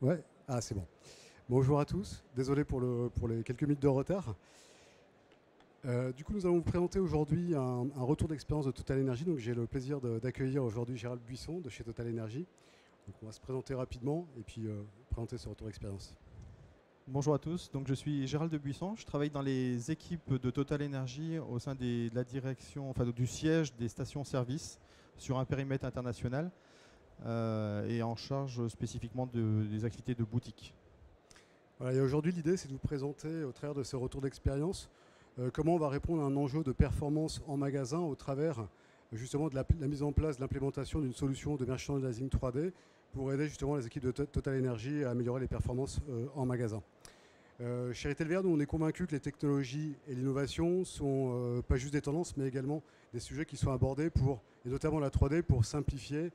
Ouais, ah c'est bon. Bonjour à tous, désolé pour les quelques minutes de retard. Du coup, nous allons vous présenter aujourd'hui un retour d'expérience de Total Energy. Donc, j'ai le plaisir d'accueillir aujourd'hui Gérald Buisson de chez Total Energy. Donc, on va se présenter rapidement et puis présenter ce retour d'expérience. Bonjour à tous, donc je suis Gérald de Buisson, je travaille dans les équipes de Total Energy au sein de la direction, enfin du siège des stations-service sur un périmètre international et en charge spécifiquement des activités de boutique. Voilà, et aujourd'hui, l'idée, c'est de vous présenter au travers de ce retour d'expérience comment on va répondre à un enjeu de performance en magasin au travers justement de la mise en place, de l'implémentation d'une solution de merchandising 3D pour aider justement les équipes de Total Energy à améliorer les performances en magasin. Chez Retail VR, nous on est convaincus que les technologies et l'innovation sont pas juste des tendances, mais également des sujets qui sont abordés pour, et notamment la 3D, pour simplifier,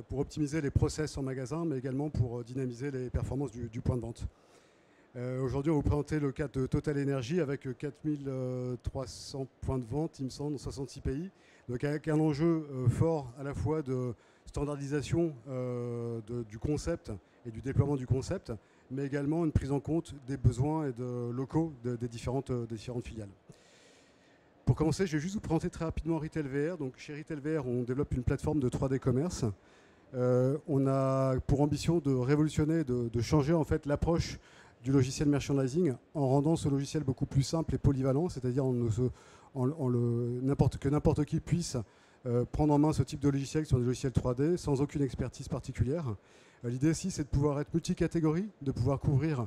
pour optimiser les process en magasin, mais également pour dynamiser les performances du point de vente. Aujourd'hui, on va vous présenter le cas de Total Energy avec 4300 points de vente, il me semble, dans 66 pays. Donc avec un enjeu fort à la fois de standardisation du concept et du déploiement du concept, mais également une prise en compte des besoins et de locaux des différentes filiales. Pour commencer, je vais juste vous présenter très rapidement Retail VR. Donc chez Retail VR, on développe une plateforme de 3D commerce. On a pour ambition de révolutionner, de changer en fait l'approche du logiciel merchandising en rendant ce logiciel beaucoup plus simple et polyvalent, c'est-à-dire que n'importe qui puisse prendre en main ce type de logiciel sur des logiciels 3D sans aucune expertise particulière. L'idée ici, c'est de pouvoir être multicatégorie, de pouvoir couvrir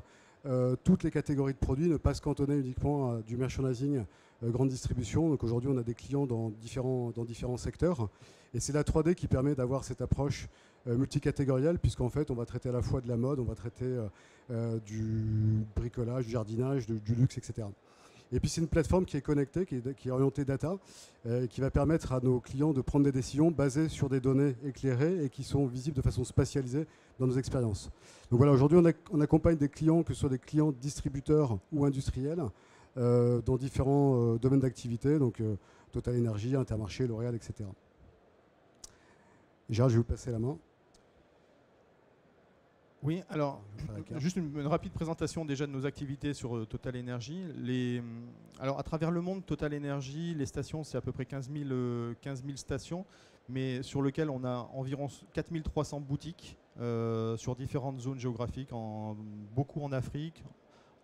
toutes les catégories de produits, ne pas se cantonner uniquement à du merchandising grande distribution. Donc aujourd'hui, on a des clients dans différents secteurs. Et c'est la 3D qui permet d'avoir cette approche multicatégorielle, puisqu'en fait, on va traiter à la fois de la mode, on va traiter du bricolage, du jardinage, du luxe, etc. Et puis c'est une plateforme qui est connectée, qui est orientée data, qui va permettre à nos clients de prendre des décisions basées sur des données éclairées et qui sont visibles de façon spatialisée dans nos expériences. Donc voilà, aujourd'hui on accompagne des clients, que ce soit des clients distributeurs ou industriels, dans différents domaines d'activité, donc Total Energy, Intermarché, L'Oréal, etc. Gérald, je vais vous passer la main. Oui, alors, juste une rapide présentation déjà de nos activités sur Total Energy. Alors, à travers le monde, Total Energy, les stations, c'est à peu près 15 000 stations, mais sur lesquelles on a environ 4 300 boutiques sur différentes zones géographiques, beaucoup en Afrique.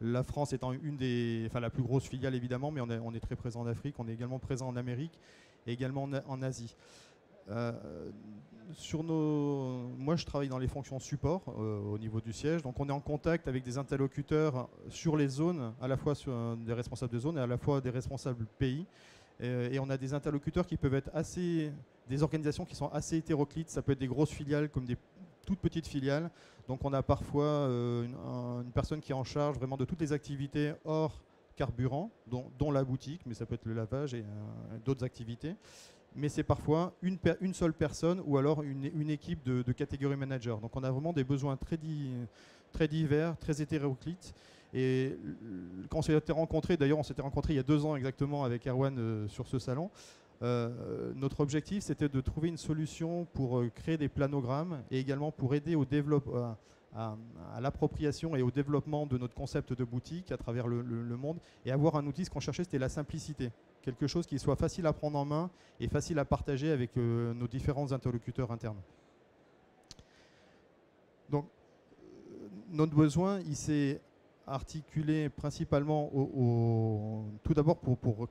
La France étant la plus grosse filiale évidemment, mais on est très présent en Afrique, on est également présent en Amérique et également en Asie. Moi, je travaille dans les fonctions support au niveau du siège. Donc, on est en contact avec des interlocuteurs sur les zones, à la fois des responsables de zone et à la fois des responsables pays. Et on a des interlocuteurs qui peuvent être des organisations qui sont assez hétéroclites. Ça peut être des grosses filiales comme des toutes petites filiales. Donc, on a parfois une personne qui est en charge vraiment de toutes les activités hors carburant, dont la boutique, mais ça peut être le lavage et d'autres activités. Mais c'est parfois une seule personne ou alors une équipe de catégorie manager. Donc on a vraiment des besoins très divers, très hétéroclites. Et quand on s'était rencontrés, d'ailleurs on s'était rencontrés il y a 2 ans exactement avec Erwan sur ce salon, notre objectif c'était de trouver une solution pour créer des planogrammes et également pour aider au développement, à l'appropriation et au développement de notre concept de boutique à travers le monde et avoir un outil. Ce qu'on cherchait, c'était la simplicité. Quelque chose qui soit facile à prendre en main et facile à partager avec nos différents interlocuteurs internes. Donc, notre besoin, il s'est articulé principalement tout d'abord pour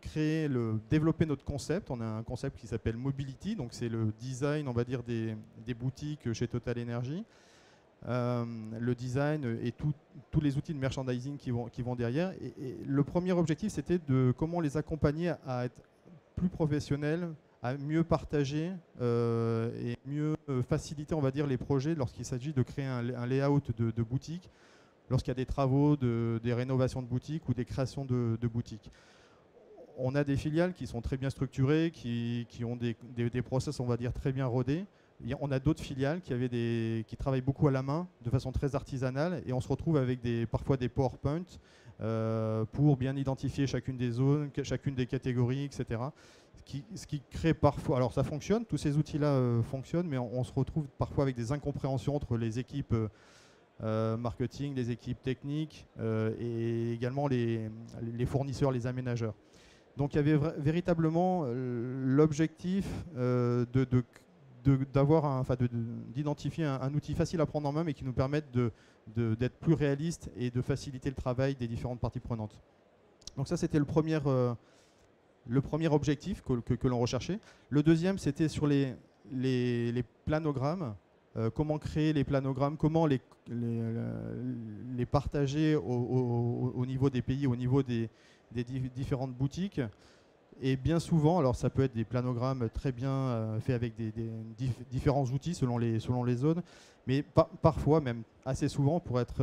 développer notre concept. On a un concept qui s'appelle Mobility, donc c'est le design, on va dire, des boutiques chez Total Energy. Le design et tous les outils de merchandising qui vont derrière. Et le premier objectif, c'était de comment les accompagner à être plus professionnels, à mieux partager et mieux faciliter, on va dire, les projets lorsqu'il s'agit de créer un layout de boutique, lorsqu'il y a des travaux, des rénovations de boutiques ou des créations de boutiques. On a des filiales qui sont très bien structurées, qui ont des process, on va dire, très bien rodés. On a d'autres filiales qui travaillent beaucoup à la main, de façon très artisanale, et on se retrouve avec parfois des PowerPoint pour bien identifier chacune des zones, chacune des catégories, etc. Ce qui crée parfois... Alors ça fonctionne, tous ces outils-là fonctionnent, mais on se retrouve parfois avec des incompréhensions entre les équipes marketing, les équipes techniques et également les fournisseurs, les aménageurs. Donc il y avait véritablement l'objectif d'identifier un outil facile à prendre en main mais qui nous permette d'être plus réaliste et de faciliter le travail des différentes parties prenantes. Donc ça c'était le premier objectif que l'on recherchait. Le deuxième c'était sur les planogrammes. Comment créer les planogrammes, comment les partager au niveau des pays, au niveau des différentes boutiques. Et bien souvent, alors ça peut être des planogrammes très bien faits avec des différents outils selon les zones, mais parfois, même assez souvent, pour être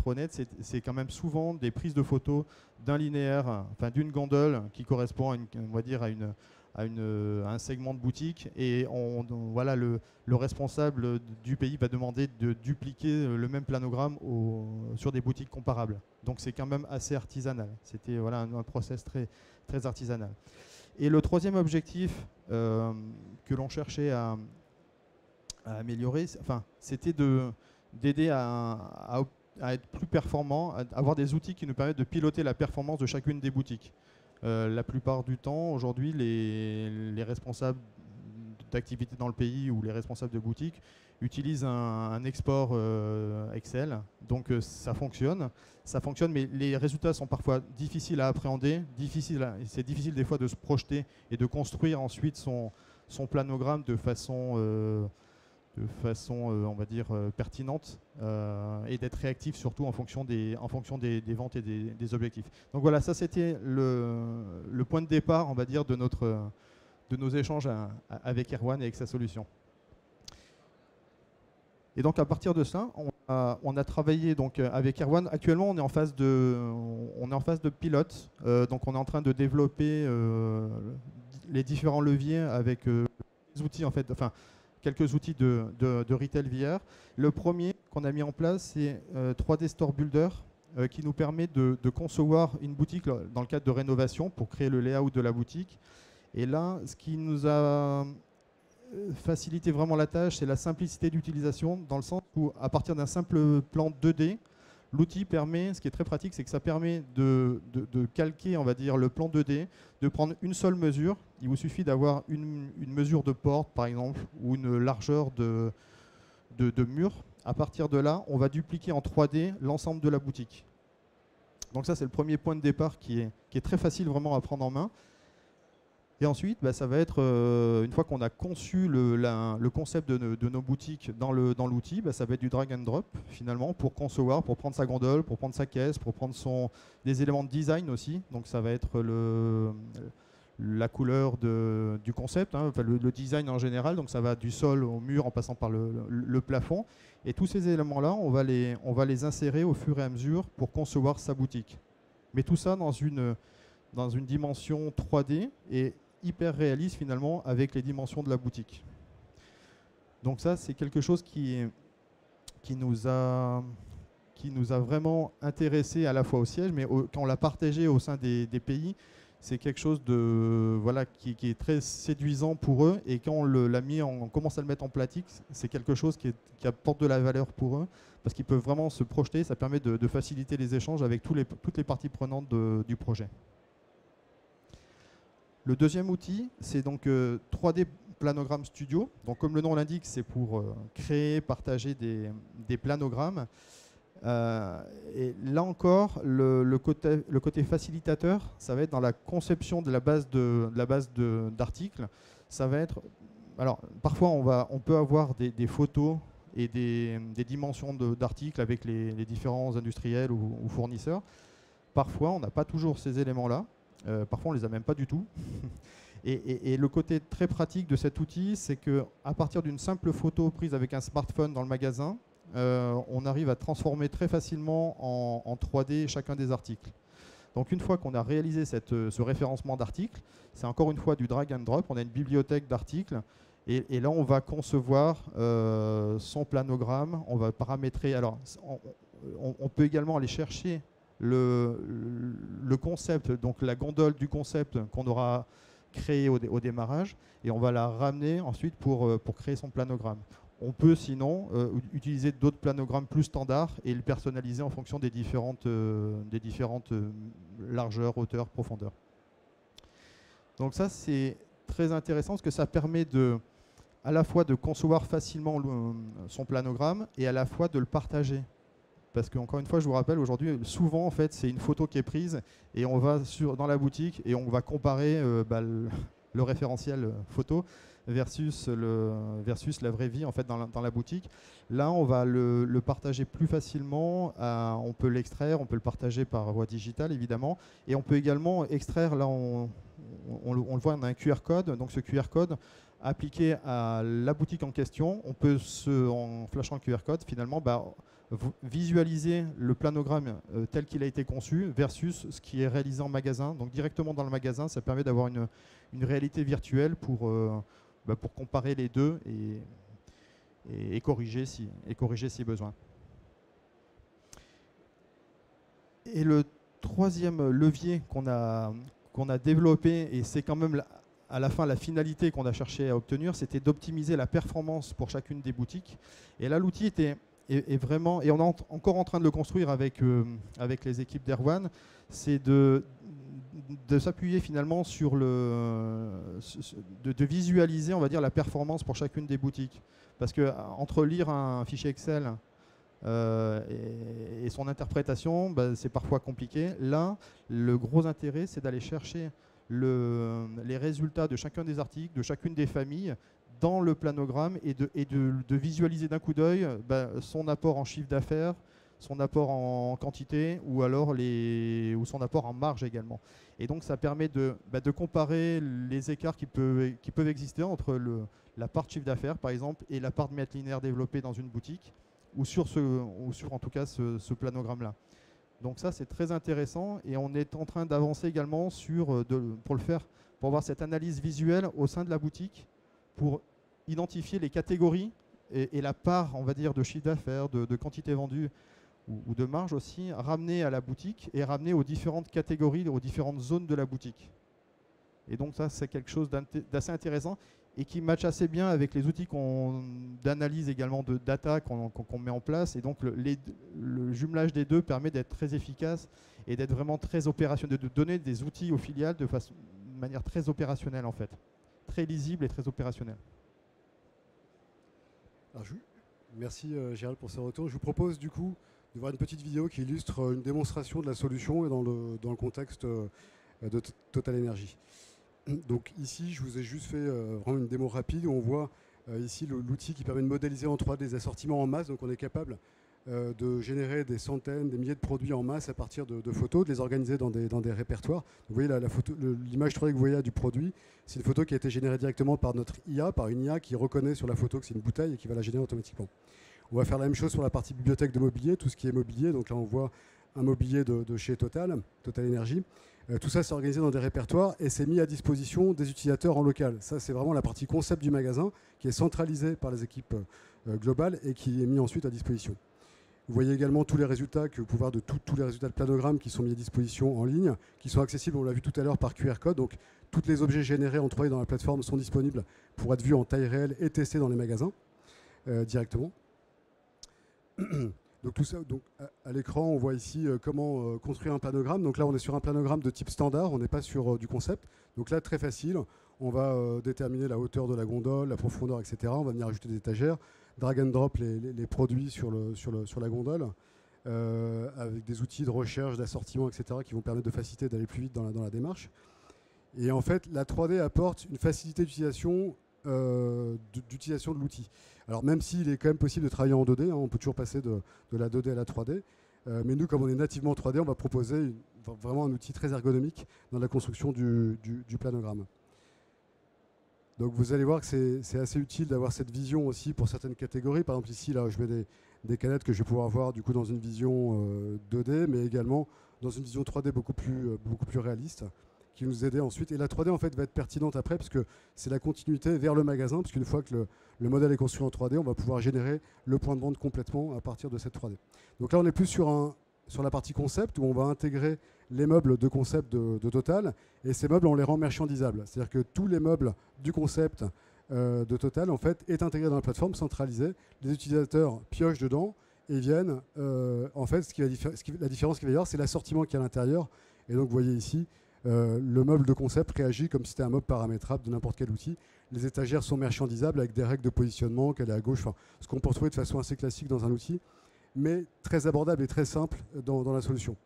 honnête, c'est quand même souvent des prises de photos d'un linéaire, enfin d'une gondole qui correspond à on va dire à un segment de boutique, et voilà, le responsable du pays va demander de dupliquer le même planogramme sur des boutiques comparables. Donc c'est quand même assez artisanal. C'était voilà, un process très, très artisanal. Et le troisième objectif que l'on cherchait à améliorer, c'était d'aider à être plus performant, à avoir des outils qui nous permettent de piloter la performance de chacune des boutiques. La plupart du temps, aujourd'hui, les responsables d'activités dans le pays ou les responsables de boutiques utilisent un export Excel. Donc ça fonctionne, mais les résultats sont parfois difficiles à appréhender. C'est difficile des fois de se projeter et de construire ensuite son planogramme de façon on va dire, pertinente et d'être réactif surtout en fonction des ventes et des objectifs. Donc voilà, ça c'était le point de départ, on va dire, de nos échanges avec Erwan et avec sa solution. Et donc à partir de ça, on a travaillé donc avec Erwan. Actuellement, on est en phase de pilote. Donc on est en train de développer les différents leviers avec des outils en fait, quelques outils de Retail VR. Le premier qu'on a mis en place, c'est 3D Store Builder, qui nous permet de concevoir une boutique dans le cadre de rénovation pour créer le layout de la boutique. Et là, ce qui nous a facilité vraiment la tâche, c'est la simplicité d'utilisation, dans le sens où, à partir d'un simple plan 2D, l'outil permet, ce qui est très pratique, c'est que ça permet de calquer, on va dire, le plan 2D, de prendre une seule mesure. Il vous suffit d'avoir une mesure de porte, par exemple, ou une largeur de mur. À partir de là, on va dupliquer en 3D l'ensemble de la boutique. Donc ça, c'est le premier point de départ qui est très facile vraiment à prendre en main. Et ensuite, ça va être, une fois qu'on a conçu le concept de nos boutiques dans l'outil, ça va être du drag and drop finalement pour concevoir, pour prendre sa gondole, pour prendre sa caisse, pour prendre des éléments de design aussi. Donc ça va être la couleur du concept, hein, le design en général. Donc ça va du sol au mur en passant par le plafond. Et tous ces éléments-là, on va les insérer au fur et à mesure pour concevoir sa boutique. Mais tout ça dans une dimension 3D et hyper réaliste finalement avec les dimensions de la boutique. Donc ça, c'est quelque chose qui nous a vraiment intéressé à la fois au siège, mais quand on l'a partagé au sein des pays, c'est quelque chose qui est très séduisant pour eux, et quand on commence à le mettre en pratique, c'est quelque chose qui apporte de la valeur pour eux, parce qu'ils peuvent vraiment se projeter. Ça permet de faciliter les échanges avec toutes les parties prenantes du projet. Le deuxième outil, c'est donc 3D Planogram Studio. Donc, comme le nom l'indique, c'est pour créer, partager des planogrammes. Et là encore, le côté facilitateur, ça va être dans la conception de la base d'articles. Ça va être, alors parfois on peut avoir des photos et des dimensions d'articles avec les différents industriels ou fournisseurs. Parfois, on n'a pas toujours ces éléments-là. Parfois, on ne les a même pas du tout. Et le côté très pratique de cet outil, c'est qu'à partir d'une simple photo prise avec un smartphone dans le magasin, on arrive à transformer très facilement en 3D chacun des articles. Donc une fois qu'on a réalisé ce référencement d'articles, c'est encore une fois du drag and drop. On a une bibliothèque d'articles. Et là, on va concevoir son planogramme. On va paramétrer. Alors, on peut également aller chercher le concept, donc la gondole du concept qu'on aura créé au démarrage, et on va la ramener ensuite pour créer son planogramme. On peut sinon utiliser d'autres planogrammes plus standards et le personnaliser en fonction des différentes largeurs, hauteurs, profondeurs. Donc ça, c'est très intéressant parce que ça permet à la fois de concevoir facilement son planogramme et à la fois de le partager. Parce qu'encore une fois, je vous rappelle, aujourd'hui, souvent, en fait, c'est une photo qui est prise et on va dans la boutique et on va comparer le référentiel photo versus la vraie vie, en fait, dans la boutique. Là, on va le partager plus facilement. On peut l'extraire, on peut le partager par voie digitale, évidemment. Et on peut également extraire, là, on le voit, on a un QR code. Donc, ce QR code, appliqué à la boutique en question, on peut, en flashant le QR code, finalement, visualiser le planogramme tel qu'il a été conçu versus ce qui est réalisé en magasin. Donc directement dans le magasin, ça permet d'avoir une réalité virtuelle pour comparer les deux et corriger si besoin. Et le troisième levier qu'on a développé, et c'est quand même à la fin la finalité qu'on a cherché à obtenir, c'était d'optimiser la performance pour chacune des boutiques. Et là, l'outil est vraiment, et on est encore en train de le construire avec les équipes d'Erwan, c'est de s'appuyer finalement sur de visualiser, on va dire, la performance pour chacune des boutiques. Parce que entre lire un fichier Excel et son interprétation, c'est parfois compliqué. Là, le gros intérêt, c'est d'aller chercher les résultats de chacun des articles, de chacune des familles, dans le planogramme et de visualiser d'un coup d'œil son apport en chiffre d'affaires, son apport en quantité ou son apport en marge également. Et donc ça permet de comparer les écarts qui peuvent exister entre la part de chiffre d'affaires par exemple et la part de mètre linéaire développée dans une boutique ou sur en tout cas ce planogramme-là. Donc ça c'est très intéressant et on est en train d'avancer également pour avoir cette analyse visuelle au sein de la boutique pour identifier les catégories et la part, on va dire, de chiffre d'affaires, de quantité vendue ou de marge aussi, ramener à la boutique et ramener aux différentes catégories, aux différentes zones de la boutique. Et donc ça, c'est quelque chose d'assez intéressant et qui matche assez bien avec les outils d'analyse également de data qu'on met en place. Et donc le jumelage des deux permet d'être très efficace et d'être vraiment très opérationnel, de donner des outils aux filiales de manière très opérationnelle en fait. Très lisible et très opérationnel. Alors, merci Gérald pour ce retour. Je vous propose du coup de voir une petite vidéo qui illustre une démonstration de la solution et dans le contexte de Total Energy. Donc ici, je vous ai juste fait vraiment une démo rapide où on voit ici l'outil qui permet de modéliser en 3D des assortiments en masse. Donc on est capable de générer des centaines, des milliers de produits en masse à partir de photos, de les organiser dans des répertoires. Vous voyez l'image 3D que vous voyez là du produit, c'est une photo qui a été générée directement par notre IA, par une IA qui reconnaît sur la photo que c'est une bouteille et qui va la générer automatiquement. On va faire la même chose sur la partie bibliothèque de mobilier, tout ce qui est mobilier. Donc là on voit un mobilier de chez Total Energy. Tout ça c'est organisé dans des répertoires et c'est mis à disposition des utilisateurs en local. Ça c'est vraiment la partie concept du magasin qui est centralisée par les équipes globales et qui est mis ensuite à disposition. Vous voyez également tous les résultats que vous pouvez voir de tous les résultats de planogramme qui sont mis à disposition en ligne, qui sont accessibles, on l'a vu tout à l'heure, par QR code. Donc, tous les objets générés en 3D dans la plateforme sont disponibles pour être vus en taille réelle et testés dans les magasins directement. Donc, tout ça, donc, à l'écran, on voit ici comment construire un planogramme. Donc là, on est sur un planogramme de type standard, on n'est pas sur du concept. Donc là, très facile, on va déterminer la hauteur de la gondole, la profondeur, etc. On va venir ajouter des étagères. Drag and drop les produits sur la gondole avec des outils de recherche, d'assortiment, etc. qui vont permettre de faciliter d'aller plus vite dans la démarche. Et en fait, la 3D apporte une facilité d'utilisation de l'outil. Alors même s'il est quand même possible de travailler en 2D, on peut toujours passer de la 2D à la 3D, mais nous, comme on est nativement en 3D, on va proposer vraiment un outil très ergonomique dans la construction du planogramme. Donc vous allez voir que c'est assez utile d'avoir cette vision aussi pour certaines catégories. Par exemple ici, là, je mets des canettes que je vais pouvoir voir du coup dans une vision 2D, mais également dans une vision 3D beaucoup plus réaliste, qui nous aider ensuite. Et la 3D en fait va être pertinente après, parce que c'est la continuité vers le magasin, parce qu'une fois que le modèle est construit en 3D, on va pouvoir générer le point de vente complètement à partir de cette 3D. Donc là, on est plus sur la partie concept, où on va intégrer les meubles de concept de Total, et ces meubles, on les rend marchandisables. C'est-à-dire que tous les meubles du concept de Total en fait, est intégré dans la plateforme centralisée. Les utilisateurs piochent dedans et viennent. En fait, la différence qu'il va y avoir, c'est l'assortiment qui est à l'intérieur. Et donc, vous voyez ici, le meuble de concept réagit comme si c'était un meuble paramétrable de n'importe quel outil. Les étagères sont marchandisables avec des règles de positionnement, qu'elle est à gauche, enfin, ce qu'on peut retrouver de façon assez classique dans un outil, mais très abordable et très simple dans la solution.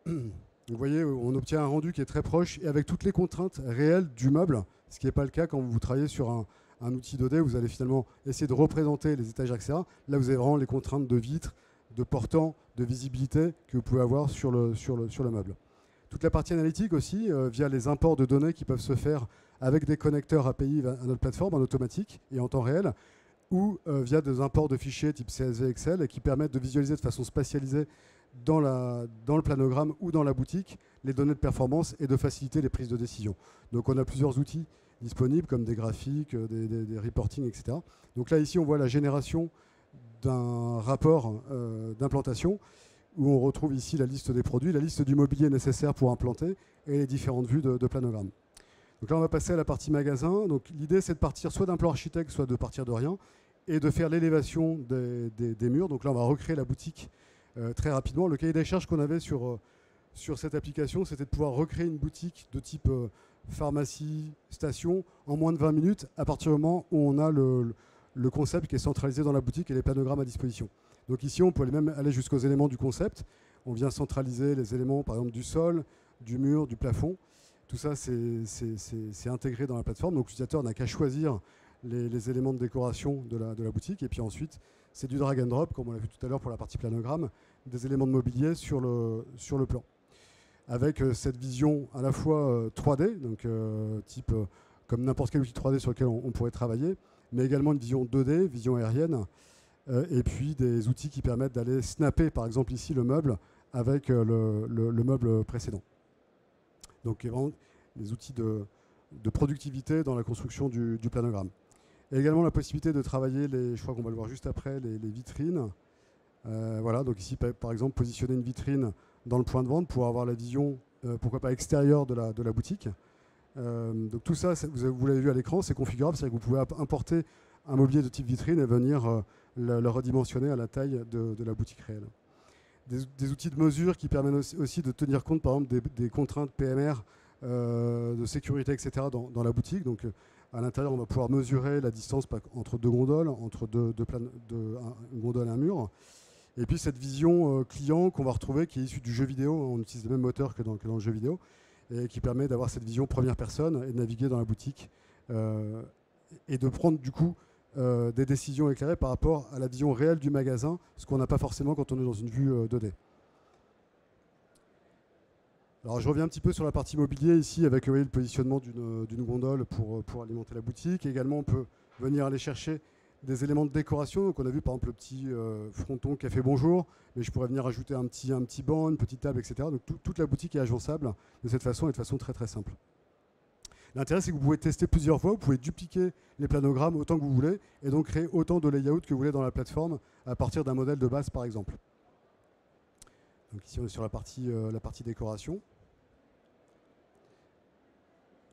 Vous voyez, on obtient un rendu qui est très proche et avec toutes les contraintes réelles du meuble, ce qui n'est pas le cas quand vous travaillez sur un outil 2D, vous allez finalement essayer de représenter les étagères, etc. Là, vous avez vraiment les contraintes de vitre, de portant, de visibilité que vous pouvez avoir sur le meuble. Toute la partie analytique aussi, via les imports de données qui peuvent se faire avec des connecteurs API à notre plateforme en automatique et en temps réel, ou via des imports de fichiers type CSV, Excel, et qui permettent de visualiser de façon spatialisée dans le planogramme ou dans la boutique les données de performance et de faciliter les prises de décision. Donc on a plusieurs outils disponibles comme des graphiques, des reporting, etc. Donc là ici on voit la génération d'un rapport d'implantation où on retrouve ici la liste des produits, la liste du mobilier nécessaire pour implanter et les différentes vues de planogramme. Donc là on va passer à la partie magasin. Donc l'idée c'est de partir soit d'un plan architecte, soit de partir de rien et de faire l'élévation des murs. Donc là on va recréer la boutique très rapidement. Le cahier des charges qu'on avait sur cette application, c'était de pouvoir recréer une boutique de type pharmacie, station, en moins de 20 minutes, à partir du moment où on a le concept qui est centralisé dans la boutique et les planogrammes à disposition. Donc ici, on peut même aller jusqu'aux éléments du concept. On vient centraliser les éléments, par exemple, du sol, du mur, du plafond. Tout ça, c'est intégré dans la plateforme. Donc l'utilisateur n'a qu'à choisir les éléments de décoration de la boutique. Et puis ensuite, c'est du drag and drop, comme on l'a vu tout à l'heure pour la partie planogramme, des éléments de mobilier sur le plan. Avec cette vision à la fois 3D, donc type comme n'importe quel outil 3D sur lequel on pourrait travailler, mais également une vision 2D, vision aérienne, et puis des outils qui permettent d'aller snapper, par exemple ici, le meuble avec le meuble précédent. Donc vraiment des outils de productivité dans la construction du planogramme. Et également la possibilité de travailler, je crois qu'on va le voir juste après, les vitrines. Voilà, donc ici, par exemple, positionner une vitrine dans le point de vente pour avoir la vision, pourquoi pas extérieure de la boutique. Donc tout ça, vous l'avez vu à l'écran, c'est configurable, c'est-à-dire que vous pouvez importer un mobilier de type vitrine et venir le redimensionner à la taille de la boutique réelle. Des outils de mesure qui permettent aussi de tenir compte, par exemple, des contraintes PMR, de sécurité, etc. dans la boutique. Donc à l'intérieur, on va pouvoir mesurer la distance entre deux gondoles, entre une gondole et un mur. Et puis cette vision client qu'on va retrouver, qui est issue du jeu vidéo, on utilise le même moteur que dans le jeu vidéo, et qui permet d'avoir cette vision première personne et de naviguer dans la boutique et de prendre du coup des décisions éclairées par rapport à la vision réelle du magasin, ce qu'on n'a pas forcément quand on est dans une vue 2D. Alors je reviens un petit peu sur la partie mobilier ici avec le positionnement d'une gondole pour alimenter la boutique. Et également on peut venir aller chercher des éléments de décoration. Donc on a vu par exemple le petit fronton café bonjour, mais je pourrais venir ajouter un petit banc, une petite table, etc. Donc toute la boutique est agençable de cette façon et de façon très très simple. L'intérêt c'est que vous pouvez tester plusieurs fois, vous pouvez dupliquer les planogrammes autant que vous voulez et donc créer autant de layouts que vous voulez dans la plateforme à partir d'un modèle de base par exemple. Donc ici on est sur la partie décoration.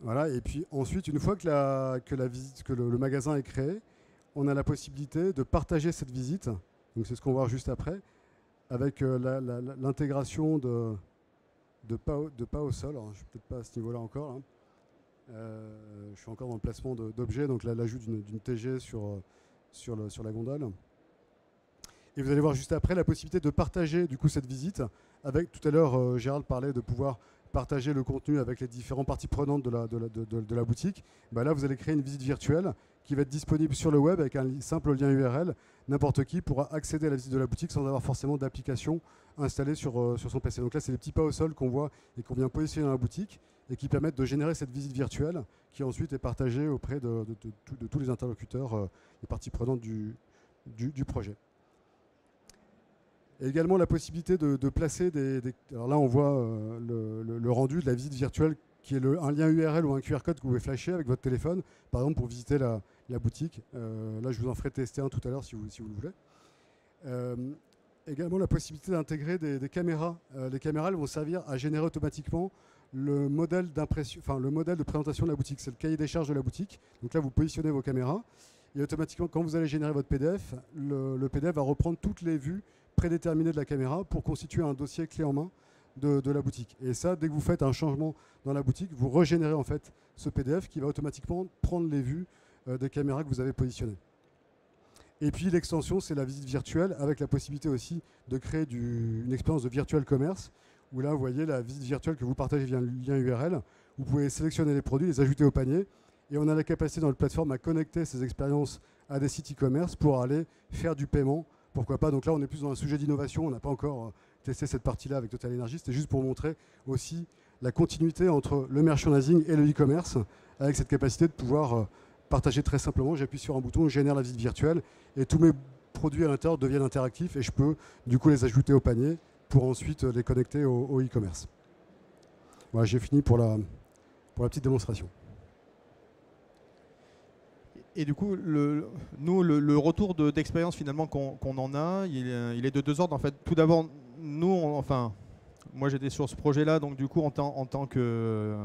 Voilà, et puis ensuite, une fois que le magasin est créé, on a la possibilité de partager cette visite. Donc c'est ce qu'on va voir juste après, avec l'intégration de pas au sol. Alors, je ne suis peut-être pas à ce niveau-là encore. Hein. Je suis encore dans le placement d'objets, donc l'ajout d'une TG sur la gondole. Et vous allez voir juste après la possibilité de partager du coup cette visite. Avec tout à l'heure, Gérald parlait de pouvoir partager le contenu avec les différentes parties prenantes de la boutique. Là, vous allez créer une visite virtuelle qui va être disponible sur le web avec un simple lien URL. N'importe qui pourra accéder à la visite de la boutique sans avoir forcément d'application installée sur son PC. Donc là, c'est les petits pas au sol qu'on voit et qu'on vient positionner dans la boutique et qui permettent de générer cette visite virtuelle qui ensuite est partagée auprès de tous les interlocuteurs, les parties prenantes du projet. Et également la possibilité de placer alors là, on voit le rendu de la visite virtuelle qui est un lien URL ou un QR code que vous pouvez flasher avec votre téléphone, par exemple pour visiter la boutique. Là, je vous en ferai tester un tout à l'heure si vous le voulez. Également la possibilité d'intégrer des caméras. Les caméras elles vont servir à générer automatiquement le modèle d'impression, enfin le modèle de présentation de la boutique, c'est le cahier des charges de la boutique. Donc là, vous positionnez vos caméras et automatiquement, quand vous allez générer votre PDF, le PDF va reprendre toutes les vues prédéterminées de la caméra pour constituer un dossier clé en main de la boutique. Et ça, dès que vous faites un changement dans la boutique, vous régénérez en fait ce PDF qui va automatiquement prendre les vues des caméras que vous avez positionnées. Et puis l'extension, c'est la visite virtuelle avec la possibilité aussi de créer une expérience de virtual commerce où là, vous voyez la visite virtuelle que vous partagez via le lien URL. Vous pouvez sélectionner les produits, les ajouter au panier et on a la capacité dans notre plateforme à connecter ces expériences à des sites e-commerce pour aller faire du paiement. Pourquoi pas? Donc là, on est plus dans un sujet d'innovation. On n'a pas encore testé cette partie-là avec Total Energy. C'était juste pour montrer aussi la continuité entre le merchandising et le e-commerce avec cette capacité de pouvoir partager très simplement. J'appuie sur un bouton, je génère la visite virtuelle et tous mes produits à l'intérieur deviennent interactifs et je peux du coup les ajouter au panier pour ensuite les connecter au e-commerce. Voilà, j'ai fini pour la petite démonstration. Et du coup, le retour d'expérience finalement qu'on en a, il est de deux ordres. En fait, tout d'abord, moi j'étais sur ce projet-là, donc du coup en tant que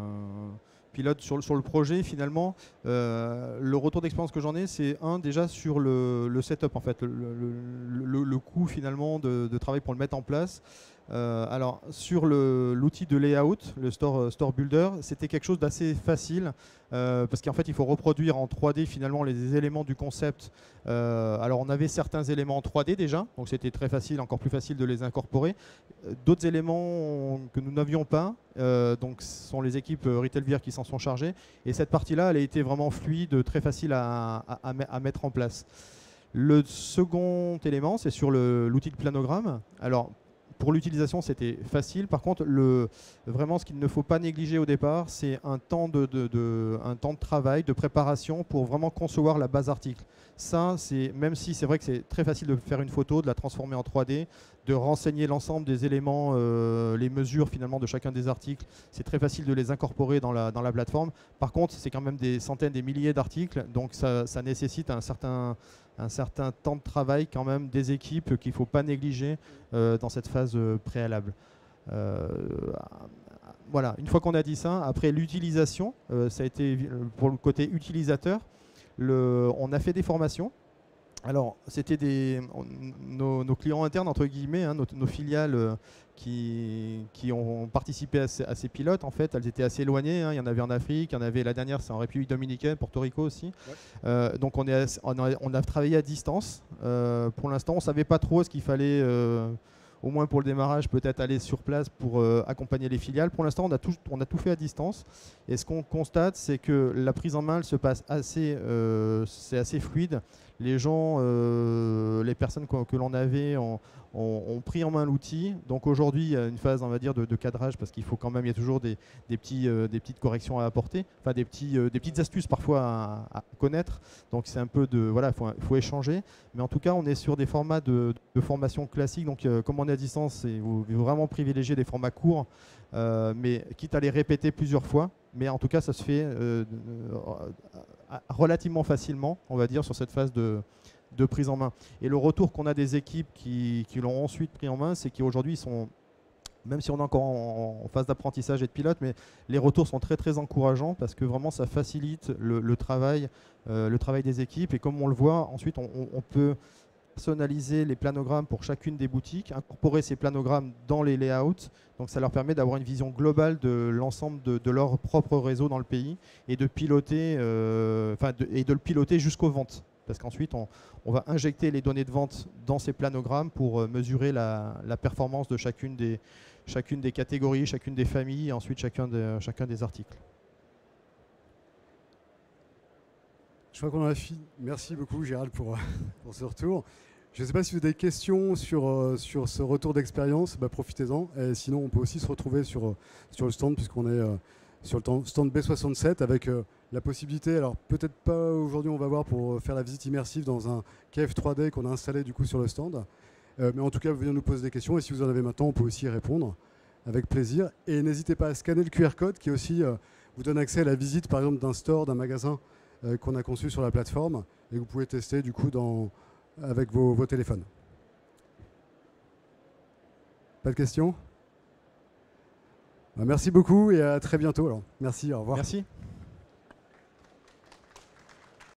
pilote sur le projet, finalement, le retour d'expérience que j'en ai, c'est déjà sur le setup, en fait, le coût finalement de travail pour le mettre en place. Alors sur l'outil de layout, le Store Builder, c'était quelque chose d'assez facile parce qu'en fait il faut reproduire en 3D finalement les éléments du concept. Alors on avait certains éléments en 3D déjà, donc c'était très facile, encore plus facile de les incorporer. D'autres éléments que nous n'avions pas, donc ce sont les équipes Retailvir qui s'en sont chargées. Et cette partie-là, elle a été vraiment fluide, très facile à mettre en place. Le second élément, c'est sur l'outil de planogramme. Alors, pour l'utilisation, c'était facile. Par contre, vraiment, ce qu'il ne faut pas négliger au départ, c'est un temps de travail, de préparation pour vraiment concevoir la base article. Ça, même si c'est vrai que c'est très facile de faire une photo, de la transformer en 3D, de renseigner l'ensemble des éléments, les mesures finalement de chacun des articles, c'est très facile de les incorporer dans la plateforme. Par contre, c'est quand même des centaines, des milliers d'articles, donc ça nécessite un certain temps de travail quand même des équipes qu'il ne faut pas négliger dans cette phase préalable. Voilà, une fois qu'on a dit ça, après l'utilisation, ça a été pour le côté utilisateur, on a fait des formations. Alors, c'était nos clients internes, entre guillemets, hein, nos filiales qui ont participé à ces pilotes. En fait, elles étaient assez éloignées. Hein. Il y en avait en Afrique, il y en avait la dernière, c'est en République dominicaine, Porto Rico aussi. Ouais. Donc, on a travaillé à distance. Pour l'instant, on ne savait pas trop ce qu'il fallait, au moins pour le démarrage, peut-être aller sur place pour accompagner les filiales. Pour l'instant, on a tout fait à distance. Et ce qu'on constate, c'est que la prise en main, elle se passe c'est assez fluide. Les gens, les personnes que l'on avait ont pris en main l'outil. Donc aujourd'hui, il y a une phase, on va dire, de cadrage parce qu'il faut quand même, il y a toujours des petites corrections à apporter, enfin des petites astuces parfois à connaître. Donc c'est un peu voilà, faut échanger. Mais en tout cas, on est sur des formats de formation classique. Donc comme on est à distance, vous vraiment privilégier des formats courts, mais quitte à les répéter plusieurs fois. Mais en tout cas, ça se fait relativement facilement, on va dire, sur cette phase de prise en main. Et le retour qu'on a des équipes qui l'ont ensuite pris en main, c'est qu'aujourd'hui, ils sont, même si on est encore en phase d'apprentissage et de pilote, mais les retours sont très très encourageants parce que vraiment ça facilite le travail des équipes. Et comme on le voit, ensuite on peut personnaliser les planogrammes pour chacune des boutiques, incorporer ces planogrammes dans les layouts. Donc ça leur permet d'avoir une vision globale de l'ensemble de leur propre réseau dans le pays et de piloter, et de le piloter jusqu'aux ventes. Parce qu'ensuite, on va injecter les données de vente dans ces planogrammes pour mesurer la performance de chacune des catégories, chacune des familles et ensuite chacun des articles. Je crois qu'on a fini. Merci beaucoup Gérald pour ce retour. Je ne sais pas si vous avez des questions sur ce retour d'expérience, profitez-en. Et sinon, on peut aussi se retrouver sur le stand puisqu'on est sur le stand B67 avec la possibilité, alors peut-être pas aujourd'hui on va voir pour faire la visite immersive dans un KF 3D qu'on a installé du coup sur le stand. Mais en tout cas, vous venez nous poser des questions et si vous en avez maintenant, on peut aussi y répondre avec plaisir. Et n'hésitez pas à scanner le QR code qui aussi vous donne accès à la visite par exemple d'un store, d'un magasin qu'on a conçu sur la plateforme et que vous pouvez tester du coup avec vos téléphones. Pas de questions? Merci beaucoup et à très bientôt. Alors. Merci, au revoir. Merci.